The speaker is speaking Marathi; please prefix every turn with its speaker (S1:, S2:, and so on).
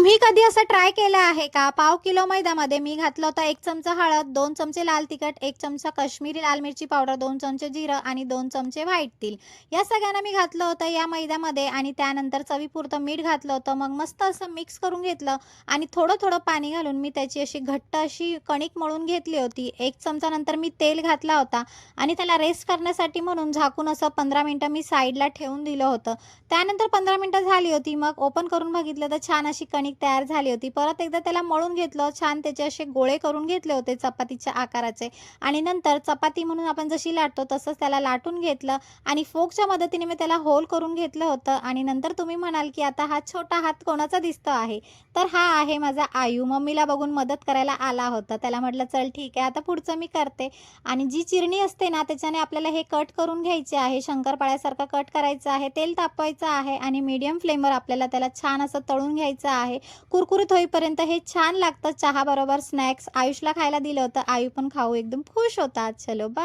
S1: तुम्ही कधी असं ट्राय केलं आहे का? पाव किलो मैद्यामध्ये मी घातलं होतं 1 चमचा हळद, 2 चमचे लाल तिखट, 1 चमचा काश्मीरी लाल मिरची पावडर, 2 चमचे जिरं आणि 2 चमचे व्हाईट तीळ. या सगळ्यांना मी घातलं होतं या मैद्यामध्ये आणि त्यानंतर चवीपुरतं मीठ घातलं होतं. मग मस्त असं मिक्स करून घेतलं आणि थोडं-थोडं पाणी घालून मी त्याची अशी घट्ट अशी कणिक मळून घेतली होती. 1 चमचा नंतर मी तेल घातला होता आणि त्याला रेस्ट करण्यासाठी म्हणून झाकून असं 15 मिनिटं मी साईडला ठेवून दिलं होतं. त्यानंतर 15 मिनिटं झाली होती. मग ओपन करून बघितलं तर छान अशी कणिक तयार झाली होती. परत एकदा त्याला मळून घेतलं. छान त्याचे असे गोळे करून घेतले होते चपातीच्या आकाराचे आणि नंतर चपाती म्हणून आपण जशी लाटतो तसंच त्याला लाटून घेतलं आणि फोर्कच्या मदतीने मी त्याला होल करून घेतलं होतं आणि नंतर तुम्ही म्हणाल, की आता हा छोटा हात कोणाचा दिसतो आहे? तर हा आहे माझा आयू. मम्मीला बघून मदत करायला आला होता. त्याला म्हटलं, "चल ठीक आहे, आता पुढचं मी करते." आणि जी चिरणी असते ना, त्याच्याने आपल्याला हे कट करून घ्यायचे आहे. शंकरपाळ्यासारखं कट करायचं आहे. तेल तापवायचं आहे आणि मीडियम फ्लेमवर आपल्याला त्याला छान असं तळून घ्यायचं आहे. कुरकुरीत होईपर्यंत हे छान लागतं चहाबरोबर स्नॅक्स. आयुषला खायला दिलं होतं. आयू पण खाऊ एकदम खुश होता. चलो बाय.